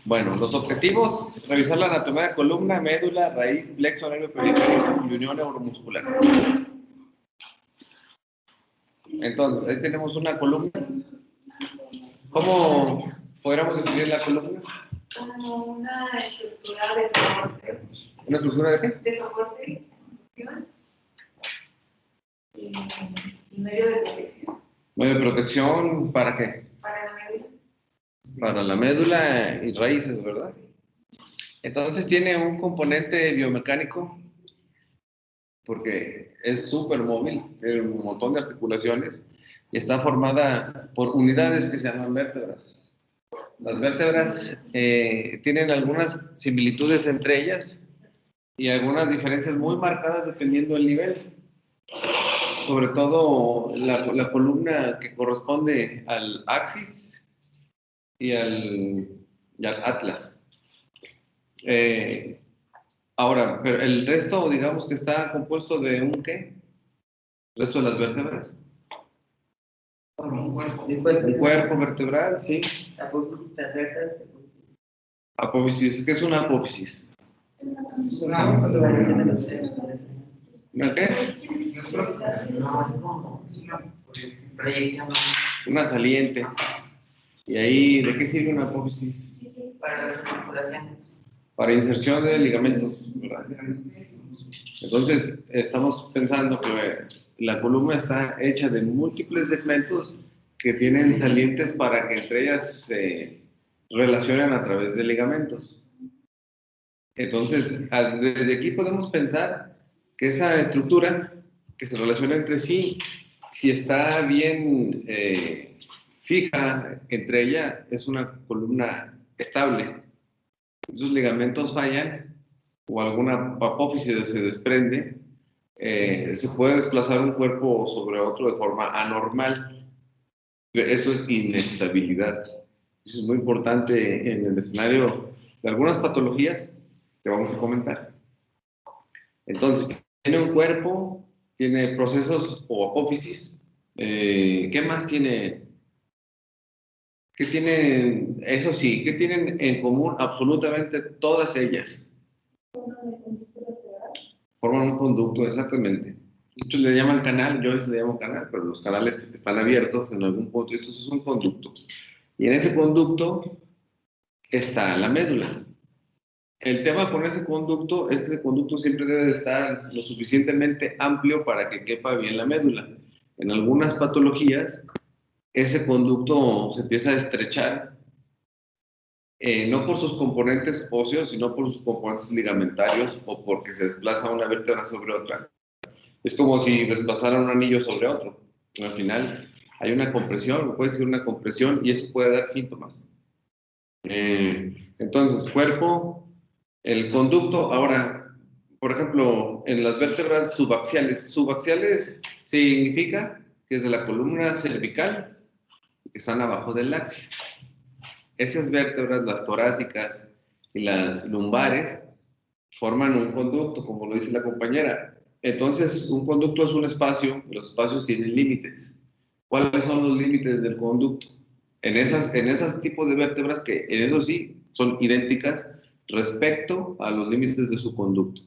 Bueno, los objetivos: revisar la anatomía de columna, médula, raíz, plexo, nervio periférico y unión neuromuscular. Entonces, ahí tenemos una columna. ¿Cómo podríamos definir la columna? Como una estructura de soporte. ¿Una estructura de qué? De soporte y medio de protección. Medio de protección, ¿para qué? Para la médula. Para la médula y raíces, ¿verdad? Entonces tiene un componente biomecánico, porque es súper móvil, tiene un montón de articulaciones y está formada por unidades que se llaman vértebras. Las vértebras tienen algunas similitudes entre ellas y algunas diferencias muy marcadas dependiendo del nivel. Sobre todo la columna que corresponde al axis y al atlas. Ahora, pero el resto, digamos que está compuesto de un ¿qué? El resto de las vértebras. Un cuerpo. Un cuerpo vertebral, sí. Apófisis transversas. Apófisis. ¿Qué es una apófisis? ¿Una qué? No, es como una proyección. Una saliente. ¿Y ahí de qué sirve una apófisis? Para las articulaciones. Para inserción de ligamentos, ¿verdad? Entonces, estamos pensando que la columna está hecha de múltiples segmentos que tienen salientes para que entre ellas se relacionen a través de ligamentos. Entonces, desde aquí podemos pensar que esa estructura que se relaciona entre sí, si está bien fija entre ella, es una columna estable. Esos ligamentos fallan o alguna apófisis se desprende, se puede desplazar un cuerpo sobre otro de forma anormal. Eso es inestabilidad. Eso es muy importante en el escenario de algunas patologías que vamos a comentar. Entonces, tiene un cuerpo, tiene procesos o apófisis. ¿Qué más tiene? ¿Qué tienen? Eso sí, ¿qué tienen en común absolutamente todas ellas? Forman un conducto, exactamente. Muchos le llaman canal, yo les le llamo canal, pero los canales están abiertos en algún punto. Esto es un conducto. Y en ese conducto está la médula. El tema con ese conducto es que ese conducto siempre debe de estar lo suficientemente amplio para que quepa bien la médula. En algunas patologías, ese conducto se empieza a estrechar, no por sus componentes óseos, sino por sus componentes ligamentarios o porque se desplaza una vértebra sobre otra. Es como si desplazara un anillo sobre otro. Al final hay una compresión, puede ser una compresión y eso puede dar síntomas. Entonces, cuerpo, el conducto. Ahora, por ejemplo, en las vértebras subaxiales significa que es de la columna cervical, que están abajo del axis. Esas vértebras, las torácicas y las lumbares, forman un conducto, como lo dice la compañera. Entonces, un conducto es un espacio, los espacios tienen límites. ¿Cuáles son los límites del conducto? En esas tipos de vértebras que, en eso sí, son idénticas respecto a los límites de su conducto.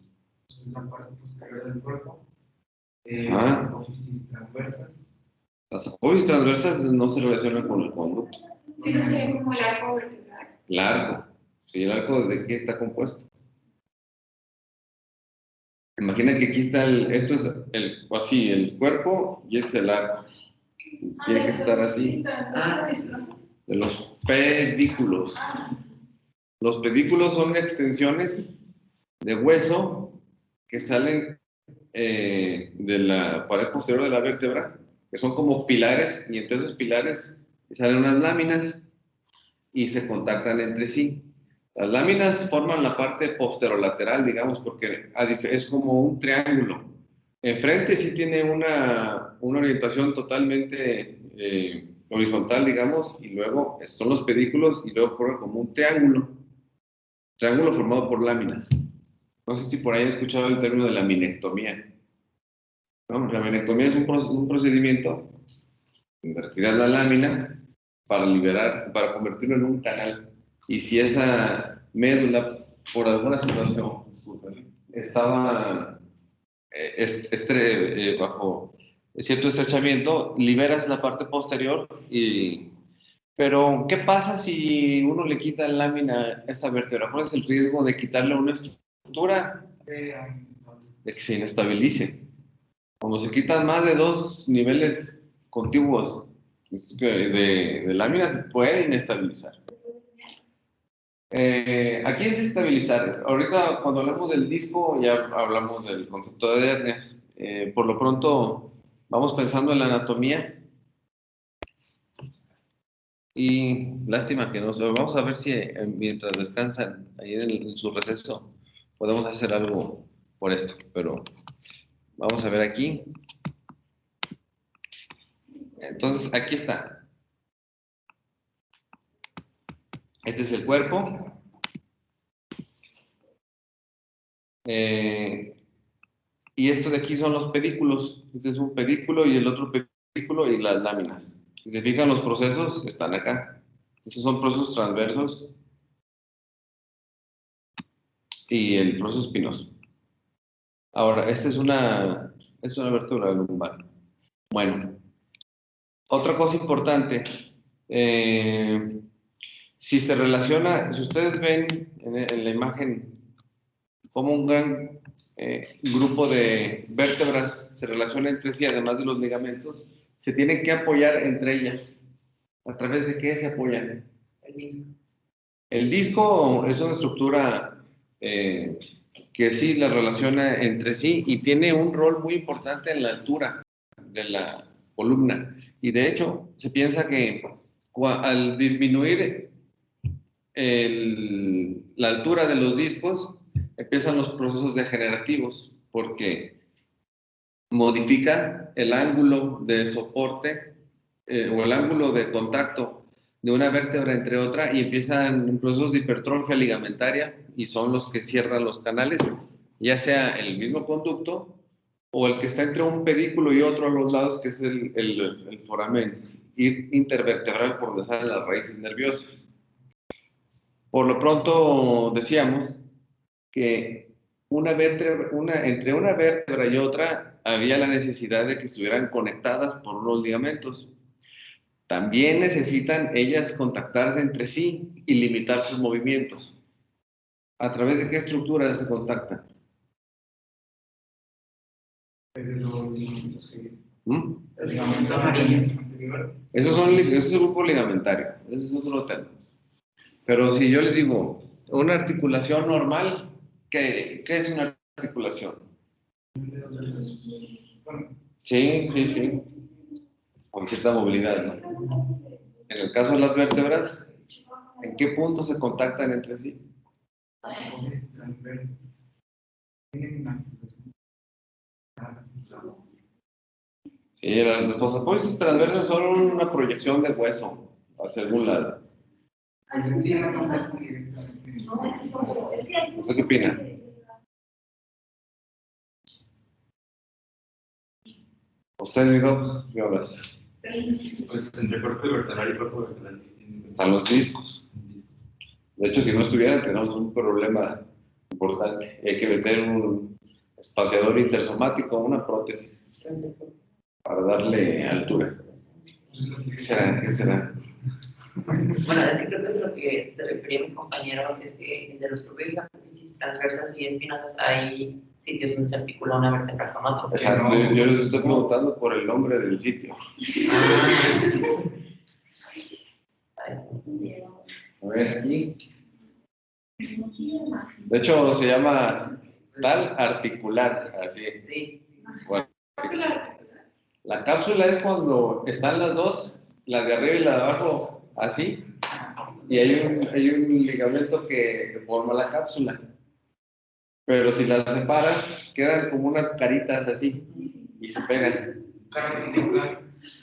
La parte posterior del cuerpo. Las Apófisis transversas. Las apófisis transversas no se relacionan con el conducto. Sí, no sería como el arco vertebral. El arco. Sí, el arco, ¿de qué está compuesto? Imagina que aquí está esto es el cuerpo y este es el arco. Tiene que estar así. De los pedículos. Los pedículos son extensiones de hueso que salen de la pared posterior de la vértebra, que son como pilares, y entre esos pilares salen unas láminas y se contactan entre sí. Las láminas forman la parte posterolateral, digamos, porque es como un triángulo. Enfrente sí tiene una orientación totalmente horizontal, digamos, y luego son los pedículos y luego forman como un triángulo formado por láminas. No sé si por ahí han escuchado el término de la laminectomía. ¿No? La laminectomía es un procedimiento de retirar la lámina para convertirlo en un canal. Y si esa médula, por alguna situación, disculpen, estaba bajo cierto estrechamiento, liberas la parte posterior pero, ¿qué pasa si uno le quita la lámina a esta vértebra? ¿Cuál es el riesgo de quitarle una estructura? De que se inestabilice. Cuando se quitan más de 2 niveles contiguos de lámina, se puede inestabilizar. Aquí es estabilizar. Ahorita, cuando hablamos del disco, ya hablamos del concepto de hernias. Por lo pronto, vamos pensando en la anatomía. Y lástima que no se. Vamos a ver si mientras descansan ahí en su receso podemos hacer algo por esto. Pero vamos a ver aquí. Entonces, aquí está. Este es el cuerpo. Y esto de aquí son los pedículos. Este es un pedículo y el otro pedículo y las láminas. Si se fijan, los procesos están acá. Estos son procesos transversos y el proceso espinoso. Ahora, esta es una vértebra lumbar. Bueno, otra cosa importante. Si se relaciona, si ustedes ven en la imagen como un gran grupo de vértebras se relaciona entre sí, además de los ligamentos, se tienen que apoyar entre ellas. ¿A través de qué se apoyan? El disco. El disco es una estructura que sí la relaciona entre sí y tiene un rol muy importante en la altura de la columna. Y de hecho, se piensa que al disminuir la altura de los discos, empiezan los procesos degenerativos, porque modifica el ángulo de soporte o el ángulo de contacto de una vértebra entre otra y empiezan procesos de hipertrofia ligamentaria y son los que cierran los canales, ya sea el mismo conducto o el que está entre un pedículo y otro a los lados, que es el foramen intervertebral por donde salen las raíces nerviosas. Por lo pronto decíamos que entre una vértebra y otra había la necesidad de que estuvieran conectadas por unos ligamentos. También necesitan ellas contactarse entre sí y limitar sus movimientos. ¿A través de qué estructuras se contactan? ¿Mm? El ligamento amarillo. Ese es el grupo ligamentario. Ese es otro tema. Pero si yo les digo, una articulación normal, ¿qué es una articulación? Sí, sí, sí. Con cierta movilidad, ¿no? En el caso de las vértebras, ¿en qué puntos se contactan entre sí? Sí, los apófisis transversas son una proyección de hueso hacia algún lado. ¿Usted qué opina? ¿Usted, Vigo? ¿Qué hablas? Pues entre cuerpo vertebral y cuerpo vertebral Están los discos. De hecho, si no estuvieran, tenemos un problema importante. Hay que meter un espaciador intersomático, una prótesis, para darle altura. ¿Qué será? ¿Qué será? Bueno, es que creo que es a lo que se refería mi compañero, es que de los apófisis transversas y espinosas hay sitios donde se articula una vértebra con otra. Exacto, yo les estoy preguntando por el nombre del sitio. A ver, aquí. De hecho, se llama tal articular, así. Sí. Bueno, la cápsula es cuando están las dos, la de arriba y la de abajo, así, y hay un ligamento que forma la cápsula. Pero si las separas, quedan como unas caritas así, y se pegan.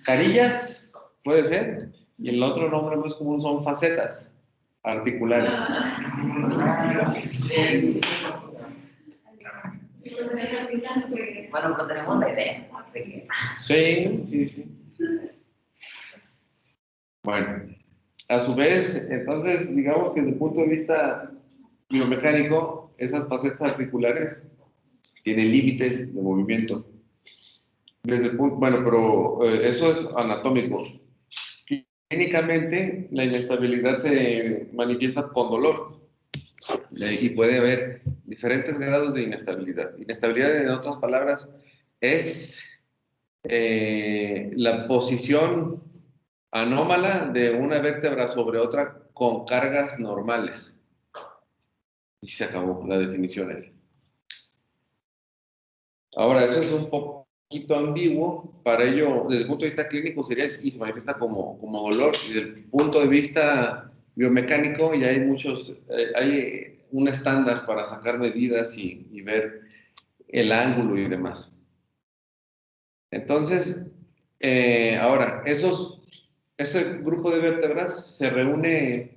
Carillas, puede ser, y el otro nombre más común son facetas articulares. Bueno, pero tenemos la idea. Sí, sí, sí. Bueno, A su vez, entonces, digamos que desde el punto de vista biomecánico, esas facetas articulares tienen límites de movimiento. Desde el punto, bueno, pero eso es anatómico. Clínicamente, la inestabilidad se manifiesta con dolor y puede haber diferentes grados de inestabilidad. Inestabilidad, en otras palabras, es la posición anómala de una vértebra sobre otra con cargas normales. Y se acabó la definición esa. Ahora, eso es un poquito ambiguo. Para ello, desde el punto de vista clínico, sería y se manifiesta como dolor. Y desde el punto de vista biomecánico, ya hay hay un estándar para sacar medidas y ver el ángulo y demás. Entonces, ahora, ese grupo de vértebras se reúne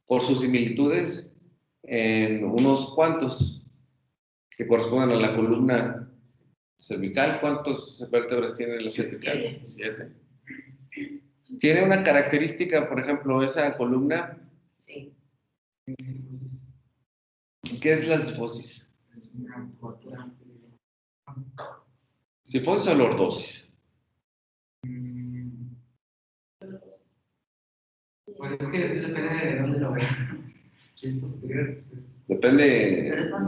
por sus similitudes en unos cuantos que corresponden a la columna cervical. ¿Cuántas vértebras tiene la cervical? 7. Tiene una característica, por ejemplo, esa columna. Sí. ¿Qué es la cifosis? ¿Cifosis o lordosis? Pues es que depende de dónde lo veas. Si es posterior, pues es... Depende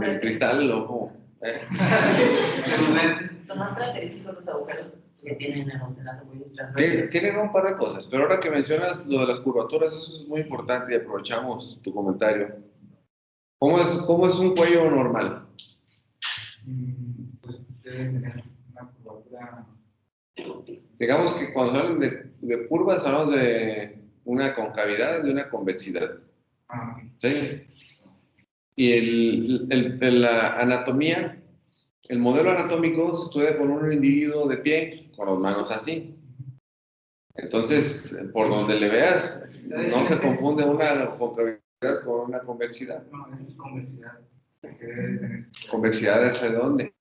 del cristal, el ojo. Los lentes. Lo más característico de los agujeros que tienen en las agujeros transversales. Tienen un par de cosas, pero ahora que mencionas lo de las curvaturas, eso es muy importante y aprovechamos tu comentario. ¿Cómo es un cuello normal? Pues debe tener una curvatura. Digamos que cuando hablan de curvas, hablamos de una concavidad, de una convexidad. ¿Sí? Y la anatomía, el modelo anatómico se estudia con un individuo de pie, con las manos así. Entonces, por donde le veas, no se confunde una concavidad con una convexidad. No, es convexidad. Que debe tener. ¿Convexidad hacia dónde?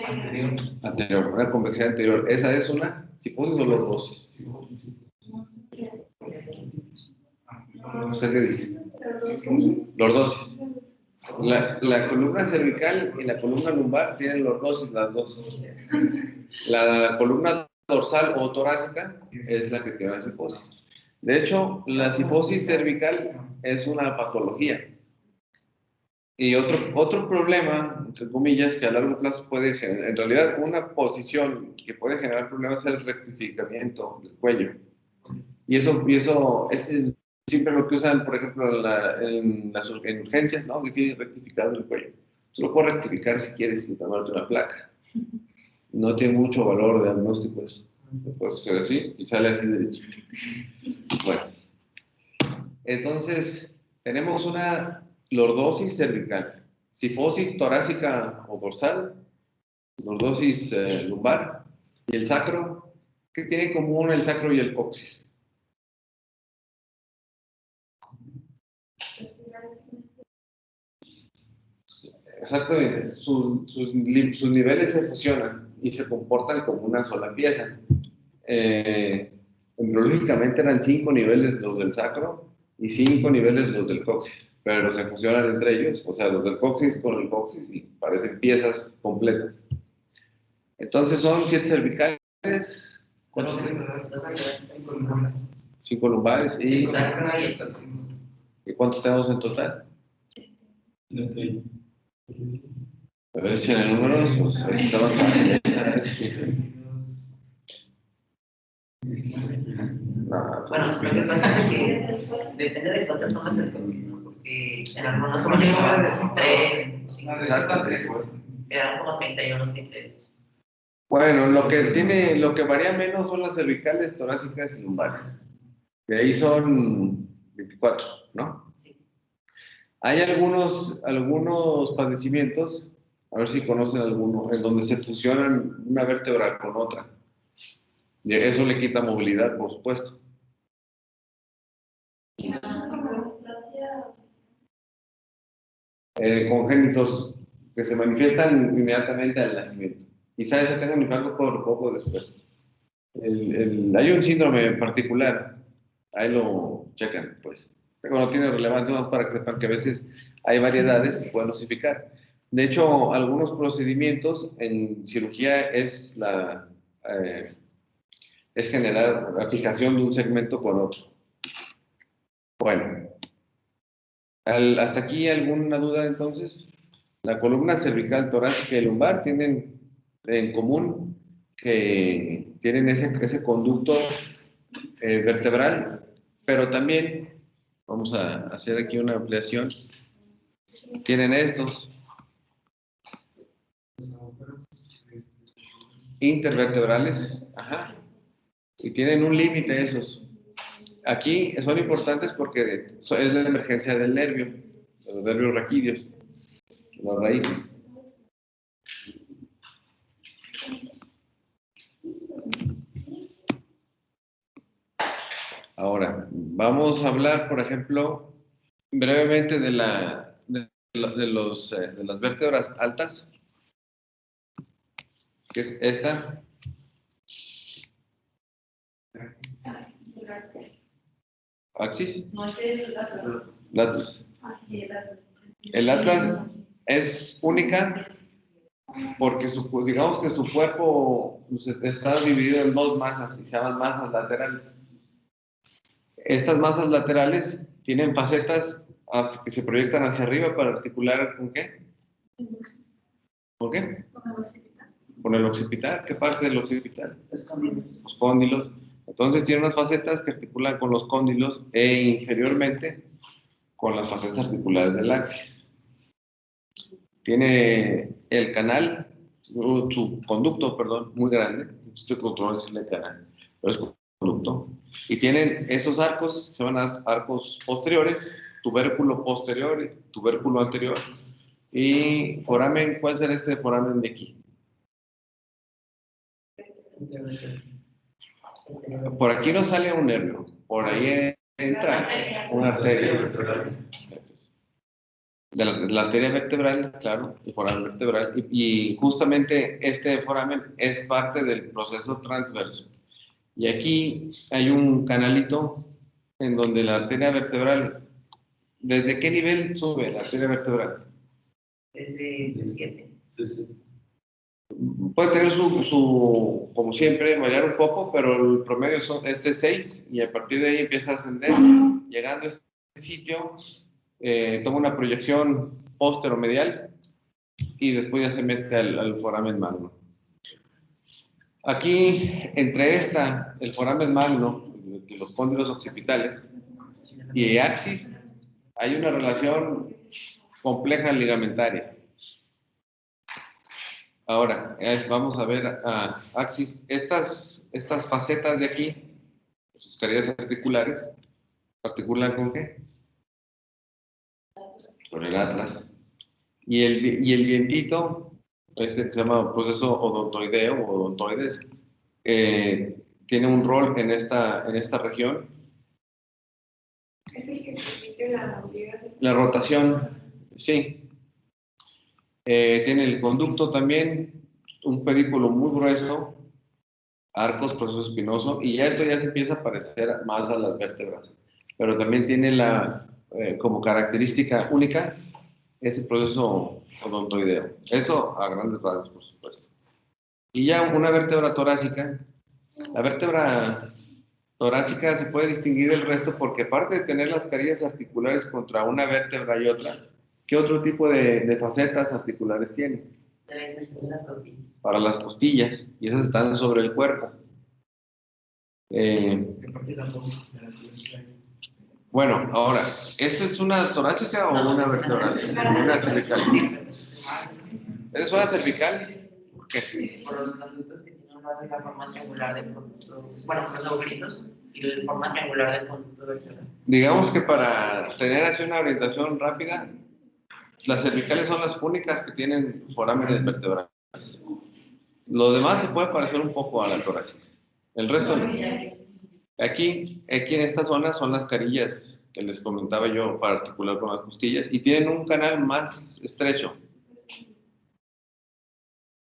Anterior. Anterior, una convexidad anterior. ¿Esa es una cifosis o lordosis? No sé qué dice. Lordosis. La columna cervical y la columna lumbar tienen lordosis, las dos. La columna dorsal o torácica es la que tiene la cifosis. De hecho, la cifosis cervical es una patología. Y otro problema, entre comillas, que a largo plazo puede generar, en realidad una posición que puede generar problemas es el rectificamiento del cuello. Y eso es siempre lo que usan, por ejemplo, en urgencias, ¿no? Que tienen rectificado el cuello. Tú lo puedes rectificar si quieres sin tomarte una placa. No tiene mucho valor de diagnóstico eso. Puedes hacer así y sale así de chiquito. Bueno, entonces tenemos una lordosis cervical, cifosis torácica o dorsal, lordosis lumbar y el sacro. ¿Qué tiene en común el sacro y el coxis? Exactamente, sus niveles se fusionan y se comportan como una sola pieza. Embriológicamente eran 5 niveles los del sacro y 5 niveles los del coxis, pero se fusionan entre ellos, o sea, los del coxis con el coxis y parecen piezas completas. Entonces son 7 cervicales, ¿cuántos? 5 lumbares y ¿cuántos tenemos en total? A ver si en el número pues, está más fácil. Bueno, lo que pasa es que depende de cuántas tomas el coxis, ¿no? Porque en algunos ponemos 3, 5, quedan como 31, 32. Bueno, lo que varía menos son las cervicales, torácicas y lumbares. De ahí son 24, ¿no? Sí. Hay algunos padecimientos, a ver si conocen alguno, en donde se fusionan una vértebra con otra. Y eso le quita movilidad, por supuesto. Congénitos que se manifiestan inmediatamente al nacimiento. Quizá eso tenga un impacto poco después. Hay un síndrome en particular Ahí lo checan, pues. Pero no tiene relevancia más para que sepan que a veces hay variedades, se pueden osificar. De hecho, algunos procedimientos en cirugía eh, es generar la fijación de un segmento con otro. Bueno, hasta aquí alguna duda entonces. La columna cervical, torácica y lumbar tienen en común que tienen ese conducto vertebral, pero también, vamos a hacer aquí una ampliación, tienen estos intervertebrales, ajá, y tienen un límite esos. Aquí son importantes porque es la emergencia del nervio, de los nervios raquídeos, las raíces. Ahora, vamos a hablar, por ejemplo, brevemente de las vértebras altas, que es esta. Axis. No, ese es el Atlas. Atlas. El Atlas es única porque digamos que su cuerpo pues, está dividido en dos masas y se llaman masas laterales. Estas masas laterales tienen facetas que se proyectan hacia arriba para articular ¿con qué? ¿Con qué? Con el occipital. ¿Qué parte del occipital? Los cóndilos. Entonces tiene unas facetas que articulan con los cóndilos e inferiormente con las facetas articulares del axis. Tiene el canal, su conducto, perdón, muy grande. Estoy controlando decirle canal, pero es conducto. Y tienen esos arcos, se llaman arcos posteriores, tubérculo posterior y tubérculo anterior. Y foramen, ¿cuál será este foramen de aquí? Por aquí no sale un nervio, por ahí entra una arteria. De la arteria vertebral, claro, el foramen vertebral, y justamente este foramen es parte del proceso transverso. Y aquí hay un canalito en donde la arteria vertebral, ¿desde qué nivel sube la arteria vertebral? Desde 7. Puede tener como siempre, variar un poco, pero el promedio es de 6 y a partir de ahí empieza a ascender. Llegando a este sitio, toma una proyección posteromedial y después ya se mete al foramen magno. Aquí, entre el foramen magno, los cóndilos occipitales, y axis, hay una relación compleja ligamentaria. Ahora, vamos a ver axis. Estas facetas de aquí, sus carillas articulares, ¿articulan con qué? Con el atlas. Y el dientito, que se llama proceso odontoideo o odontoides, tiene un rol en esta región. Es el que permite la movilidad. La rotación, sí. Tiene el conducto también, un pedículo muy grueso, arcos, proceso espinoso, y esto ya se empieza a parecer más a las vértebras. Pero también tiene como característica única ese proceso odontoideo. Eso a grandes rasgos, por supuesto. Y ya una vértebra torácica. La vértebra torácica se puede distinguir del resto porque aparte de tener las carillas articulares contra una vértebra y otra, ¿qué otro tipo de facetas articulares tiene? Para las costillas, y esas están sobre el cuerpo. Bueno, ahora, ¿esta es una torácica o una vertebral? Una cervical. ¿Es una cervical? ¿Por qué? Por los conductos que tienen la forma triangular del conducto, bueno, los agujeritos y la forma triangular del conducto vertebral. Digamos que para tener así una orientación rápida, las cervicales son las únicas que tienen forámenes vertebrales. Lo demás se puede parecer un poco a la torácica. El resto no. Aquí en esta zona son las carillas que les comentaba yo para articular con las costillas y tienen un canal más estrecho.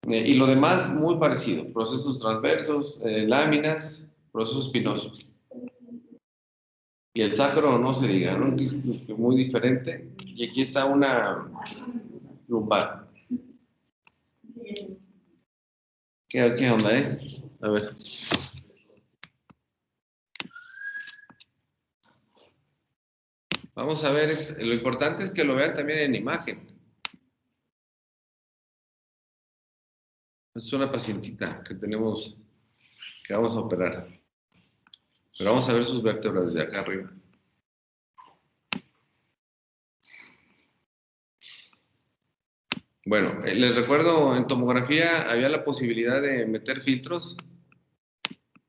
Y lo demás muy parecido, procesos transversos, láminas, procesos espinosos. Y el sacro no se diga, ¿no? Que es muy diferente. Y aquí está una lumbar. ¿Qué onda, A ver. Vamos a ver, lo importante es que lo vean también en imagen. Es una pacientita que tenemos, que vamos a operar. Pero vamos a ver sus vértebras desde acá arriba. Bueno, les recuerdo, en tomografía había la posibilidad de meter filtros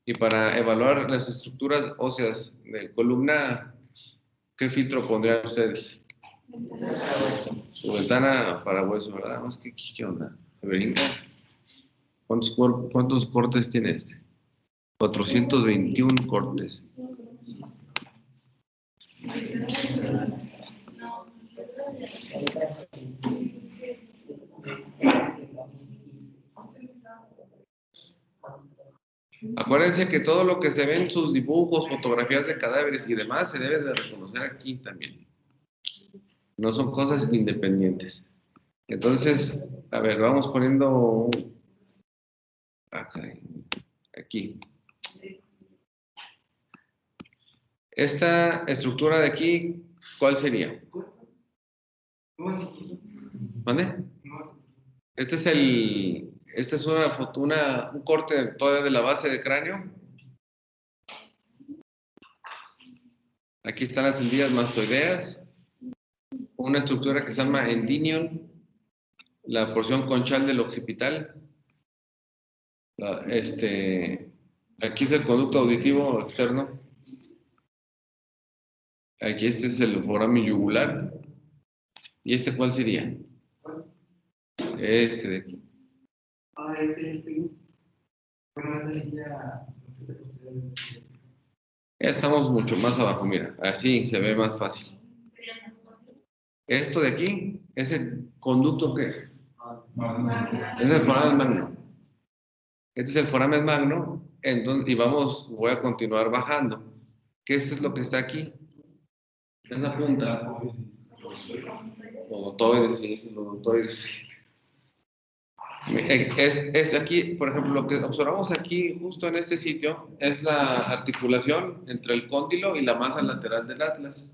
y para evaluar las estructuras óseas de columna, ¿qué filtro pondrían ustedes? Su ventana para hueso, ¿verdad? Más que ¿qué onda? ¿Se brinca? ¿Cuántos cortes tiene este? 421 cortes. Acuérdense que todo lo que se ve en sus dibujos, fotografías de cadáveres y demás se debe de reconocer aquí también. No son cosas independientes. Entonces, a ver, vamos poniendo aquí. Esta estructura de aquí, ¿cuál sería? ¿Mande? Este es un corte todavía de la base de cráneo. Aquí están las encías mastoideas. Una estructura que se llama endinion, la porción conchal del occipital. Aquí es el conducto auditivo externo. Aquí este es el foramen yugular. ¿Y este cuál sería? Este de aquí. Ese es el que bueno, ya Ya estamos mucho más abajo, mira. Así se ve más fácil. Esto de aquí, ese conducto que es. Es el foramen magno. Este es el foramen magno. Entonces, voy a continuar bajando. ¿Qué es lo que está aquí? Es la punta. Odontoides, sí, es el odontoides. Es aquí, por ejemplo, lo que observamos aquí, justo en este sitio, es la articulación entre el cóndilo y la masa lateral del atlas.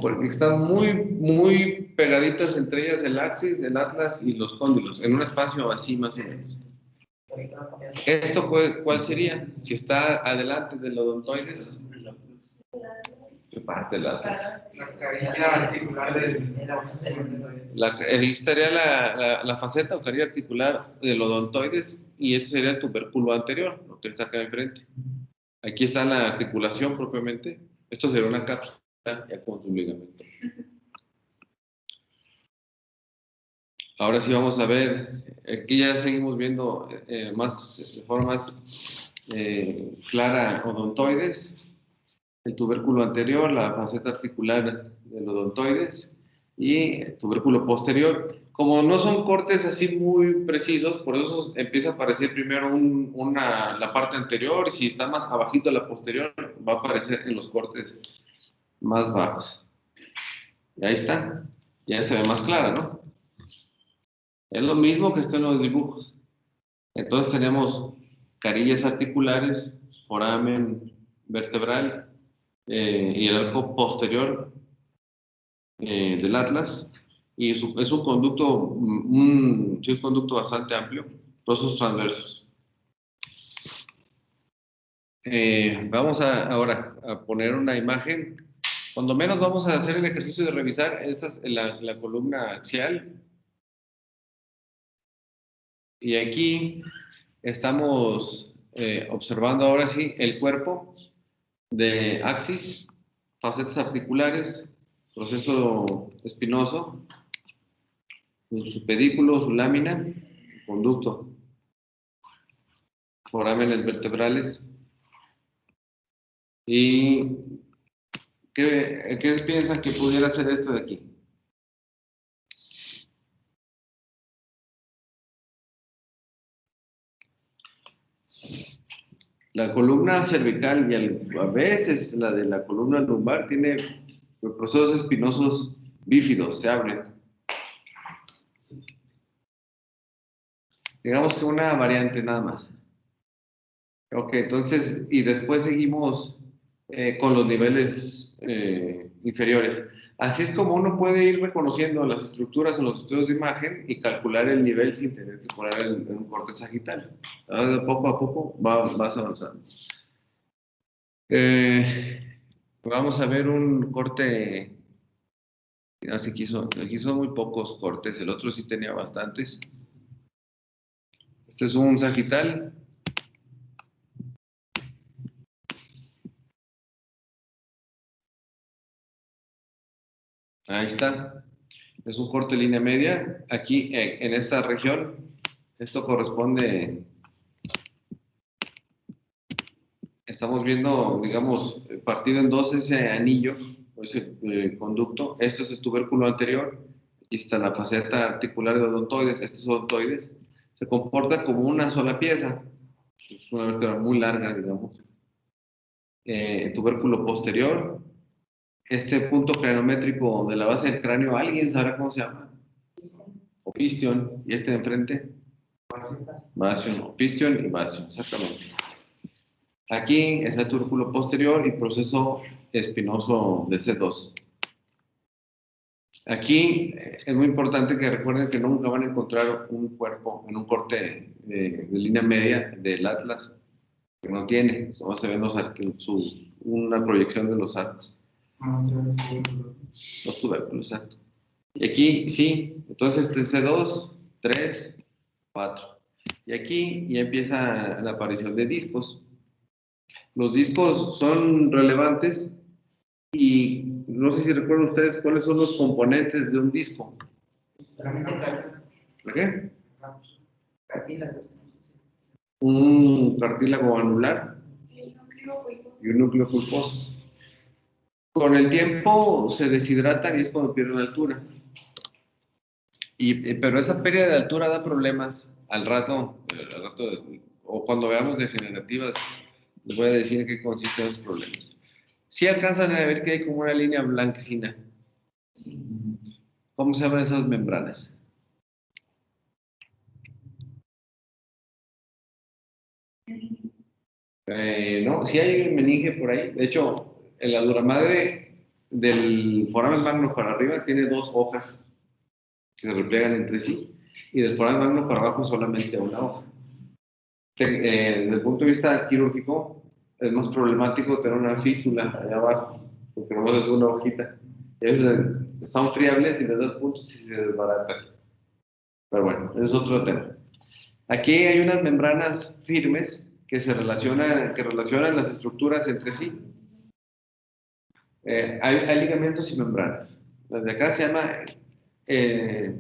Porque están muy, muy pegaditas entre ellas el axis, el atlas y los cóndilos, en un espacio así más o menos. ¿Cuál sería? Si está adelante del odontoides, ¿qué parte del atlas? la carilla articular Ahí estaría la faceta o carilla articular del odontoides y eso sería el tubérculo anterior, lo que está acá enfrente. Aquí está la articulación propiamente. Esto sería una cápsula ya con su ligamento. Ahora sí vamos a ver, aquí ya seguimos viendo de forma más clara odontoides, el tubérculo anterior, la faceta articular del odontoides y el tubérculo posterior. Como no son cortes así muy precisos, por eso empieza a aparecer primero la parte anterior y si está más abajito la posterior, va a aparecer en los cortes más bajos. Y ahí está, ya se ve más clara, ¿no? Es lo mismo que está en los dibujos. Entonces tenemos carillas articulares, foramen vertebral y el arco posterior del atlas. Y es un conducto, sí, un conducto bastante amplio, todos sus transversos. Vamos ahora a poner una imagen. Cuando menos vamos a hacer el ejercicio de revisar la columna axial. Y aquí estamos observando ahora sí el cuerpo de axis, facetas articulares, proceso espinoso, su pedículo, su lámina, conducto, forámenes vertebrales. ¿Y qué piensan que pudiera ser esto de aquí? La columna cervical y a veces la de la columna lumbar tiene procesos espinosos bífidos, se abren. Digamos que una variante nada más. Ok, entonces, y después seguimos con los niveles inferiores. Así es como uno puede ir reconociendo las estructuras en los estudios de imagen y calcular el nivel sin tener que poner en un corte sagital. De poco a poco vas avanzando. Vamos a ver un corte. Así aquí son muy pocos cortes, el otro sí tenía bastantes. Este es un sagital. Ahí está. Es un corte de línea media. Aquí en esta región, esto corresponde, estamos viendo, digamos, partido en dos ese anillo, ese conducto. Esto es el tubérculo anterior. Aquí está la faceta articular de odontoides. Estos odontoides se comporta como una sola pieza. Es una vértebra muy larga, digamos. Tubérculo posterior. Este punto cranométrico de la base del cráneo, ¿alguien sabrá cómo se llama? Opistion. ¿Y este de enfrente? Bastion. Opistion y bastion, exactamente. Aquí está el tubérculo posterior y proceso espinoso de C2. Aquí es muy importante que recuerden que nunca van a encontrar un cuerpo en un corte de línea media del atlas, que no tiene, solo se ven una proyección de los arcos. Los tubérculos, exacto. Y aquí sí, entonces este C2, 3, 4. Y aquí ya empieza la aparición de discos. Los discos son relevantes y no sé si recuerdan ustedes cuáles son los componentes de un disco. ¿De qué? Un cartílago anular y un núcleo pulposo. Con el tiempo se deshidratan y es cuando pierden altura. Pero esa pérdida de altura da problemas al rato o cuando veamos degenerativas, les voy a decir en qué consisten los problemas. Si alcanzan a ver que hay como una línea blanquecina. ¿Cómo se llaman esas membranas? No, sí hay meninge por ahí. De hecho, en la duramadre del foramen magno para arriba tiene dos hojas que se repliegan entre sí, y del foramen magno para abajo solamente una hoja. Desde el punto de vista quirúrgico, es más problemático tener una fístula allá abajo, porque nomás es una hojita. Son friables y les das puntos y se desbaratan. Pero bueno, ese es otro tema. Aquí hay unas membranas firmes que relacionan las estructuras entre sí. Hay ligamentos y membranas. Las de acá se llama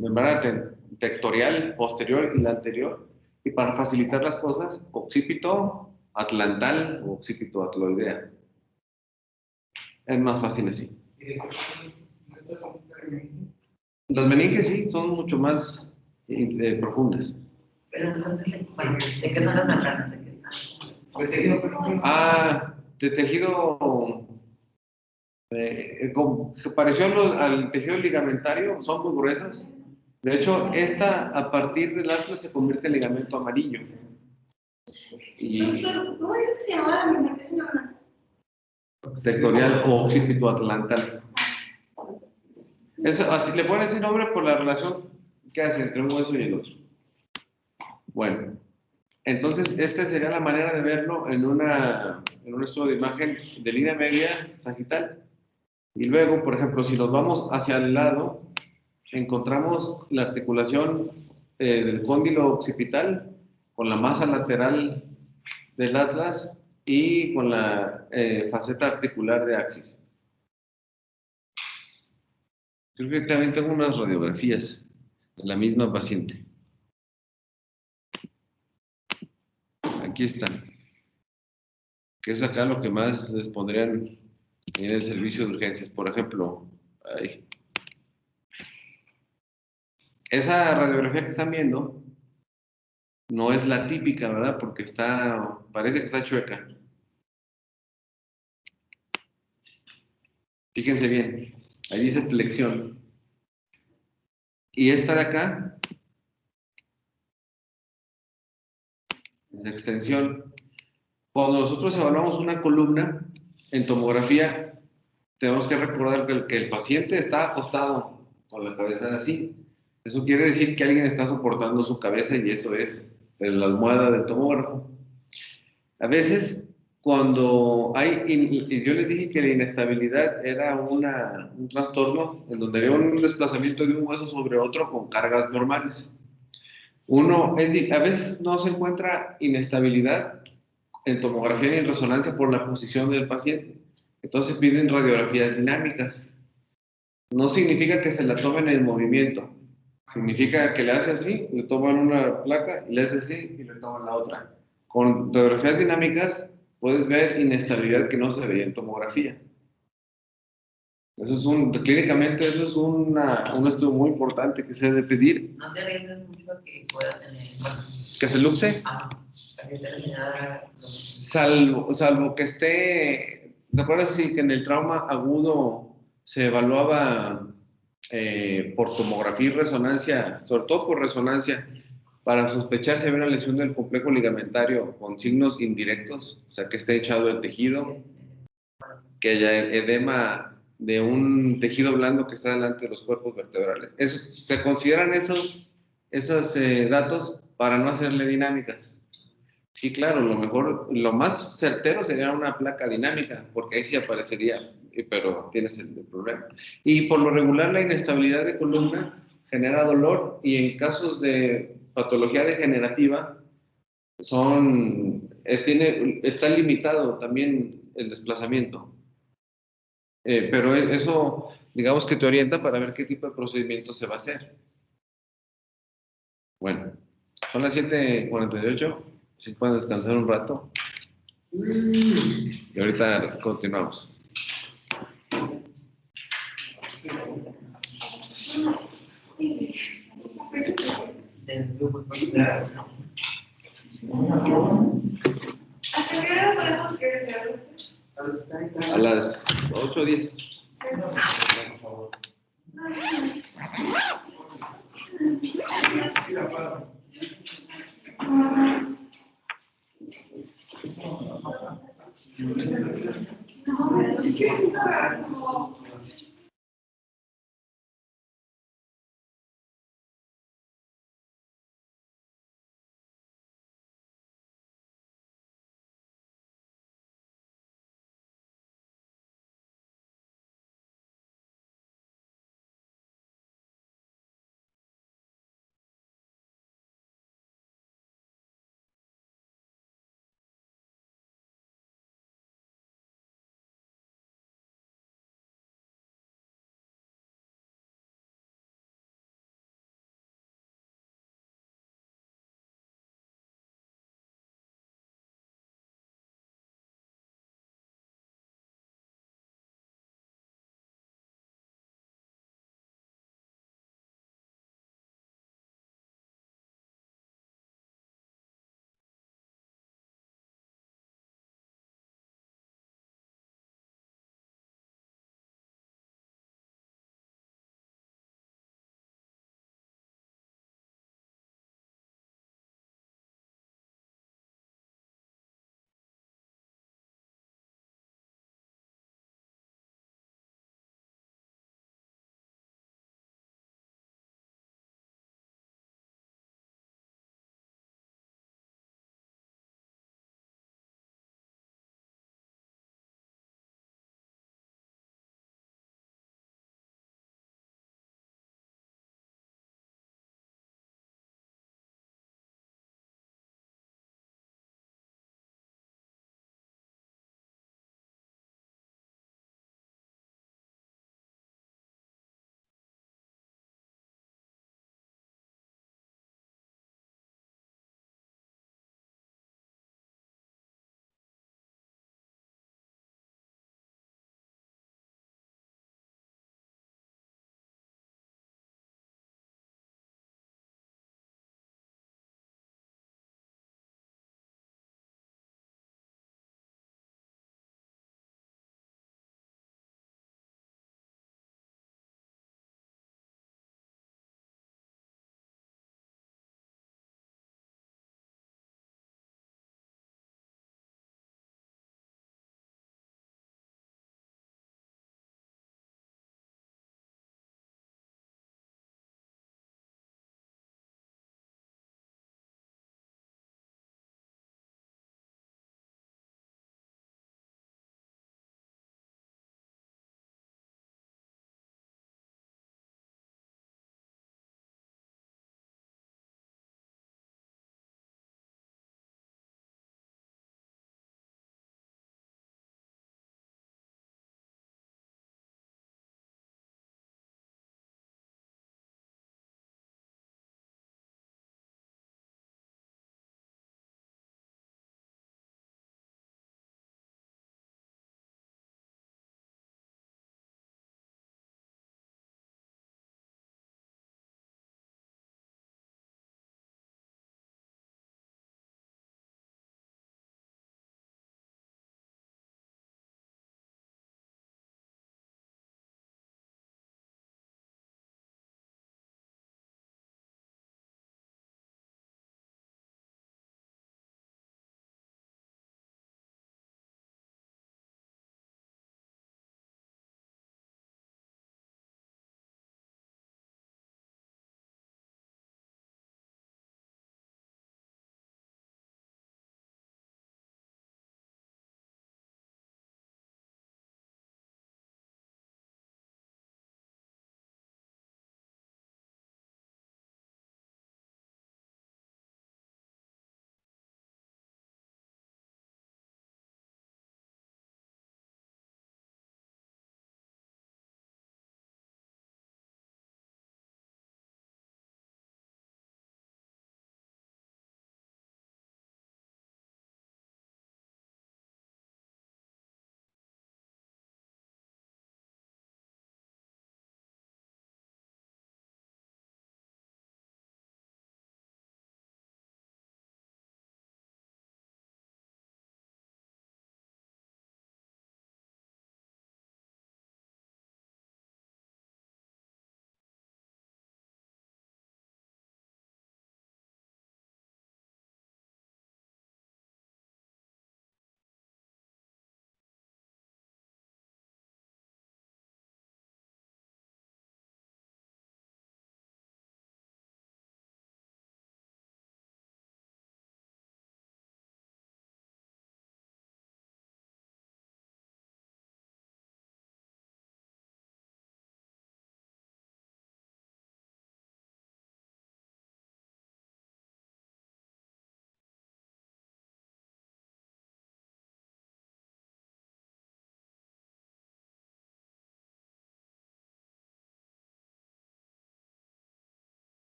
membrana tectorial posterior y la anterior. Y para facilitar las cosas, occipito atlantal o occipito atloidea. Es más fácil así. Las meninges sí son mucho más profundas. Pero entonces, bueno, ¿de qué son las membranas? ¿De qué están? De tejido que pareció al tejido ligamentario, son muy gruesas. De hecho, esta a partir del atlas se convierte en ligamento amarillo. Doctor, ¿cómo es que se llama la membrana? Sectorial o occipito atlantal. Así le ponen ese nombre por la relación que hace entre un hueso y el otro. Bueno, entonces esta sería la manera de verlo en un estudio de imagen de línea media sagital. Y luego, por ejemplo, si nos vamos hacia el lado, encontramos la articulación del cóndilo occipital con la masa lateral del atlas y con la faceta articular de axis. Creo que también tengo unas radiografías de la misma paciente. Aquí están. Que es acá lo que más les pondrían en el servicio de urgencias. Por ejemplo, ahí. Esa radiografía que están viendo No es la típica, ¿verdad? Porque parece que está chueca. Fíjense bien, ahí dice flexión. Y esta de acá es extensión. Cuando nosotros evaluamos una columna en tomografía, tenemos que recordar que el paciente está acostado con la cabeza así. Eso quiere decir que alguien está soportando su cabeza y eso es la almohada del tomógrafo. A veces, cuando y yo les dije que la inestabilidad era un trastorno en donde había un desplazamiento de un hueso sobre otro con cargas normales. A veces no se encuentra inestabilidad en tomografía y en resonancia por la posición del paciente. Entonces piden radiografías dinámicas. No significa que se la tomen en movimiento. Significa que le hace así, le toman una placa, le hace así y le toman la otra. Con radiografías dinámicas puedes ver inestabilidad que no se veía en tomografía. Clínicamente eso es un estudio muy importante que se debe pedir. No te arriesgas mucho a que puedas tener, bueno, ¿Que se luxe? a que te enseñara Salvo que esté, ¿te acuerdas que en el trauma agudo se evaluaba por tomografía y resonancia, sobre todo por resonancia, para sospechar si había una lesión del complejo ligamentario con signos indirectos, o sea, que esté echado el tejido, que haya edema de un tejido blando que está delante de los cuerpos vertebrales? Se consideran esos datos para no hacerle dinámicas. Sí, claro, lo más certero sería una placa dinámica, porque ahí sí aparecería, pero tienes el problema. Y por lo regular la inestabilidad de columna genera dolor y en casos de patología degenerativa está limitado también el desplazamiento. Pero eso, digamos que te orienta para ver qué tipo de procedimiento se va a hacer. Bueno, son las 7:48. Si pueden descansar un rato. Y ahorita continuamos. del grupo particular. ¿Hasta qué hora podemos crecer? A las 8:10. No, es que es como